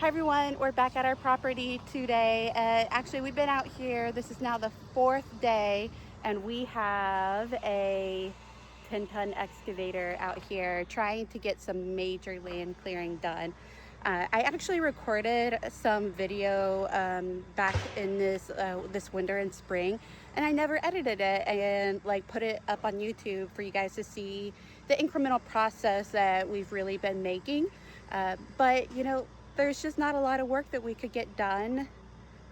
Hi everyone, we're back at our property today. Actually, we've been out here. This is now the fourth day, and we have a 10-ton excavator out here trying to get some major land clearing done. I actually recorded some video back in this winter and spring, and I never edited it and put it up on YouTube for you guys to see the incremental process that we've really been making. But you know, there's just not a lot of work that we could get done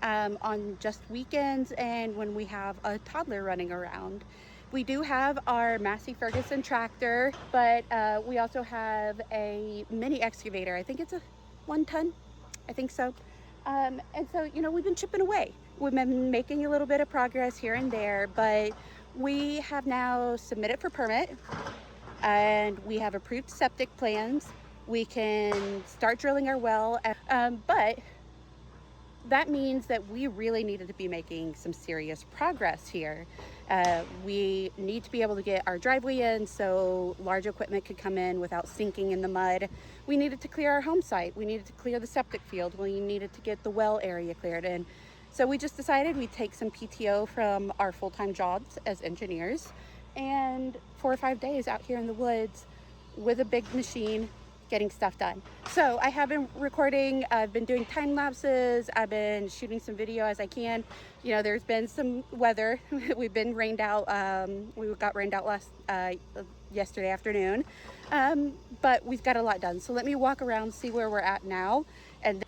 on just weekends and when we have a toddler running around. We do have our Massey Ferguson tractor, but we also have a mini excavator. I think it's a 1 ton, I think so. And so, you know, we've been chipping away. We've been making a little bit of progress here and there, but we have now submitted for permit and we have approved septic plans. We can start drilling our well, but that means that we really needed to be making some serious progress here. We need to be able to get our driveway in so large equipment could come in without sinking in the mud. We needed to clear our home site. We needed to clear the septic field. We needed to get the well area cleared. And so we just decided we'd take some PTO from our full-time jobs as engineers and 4 or 5 days out here in the woods with a big machine getting stuff done. So I have been recording, I've been doing time lapses, I've been shooting some video as I can. You know, there's been some weather. We've been rained out. We got rained out yesterday afternoon, but we've got a lot done. So let me walk around, see where we're at now, and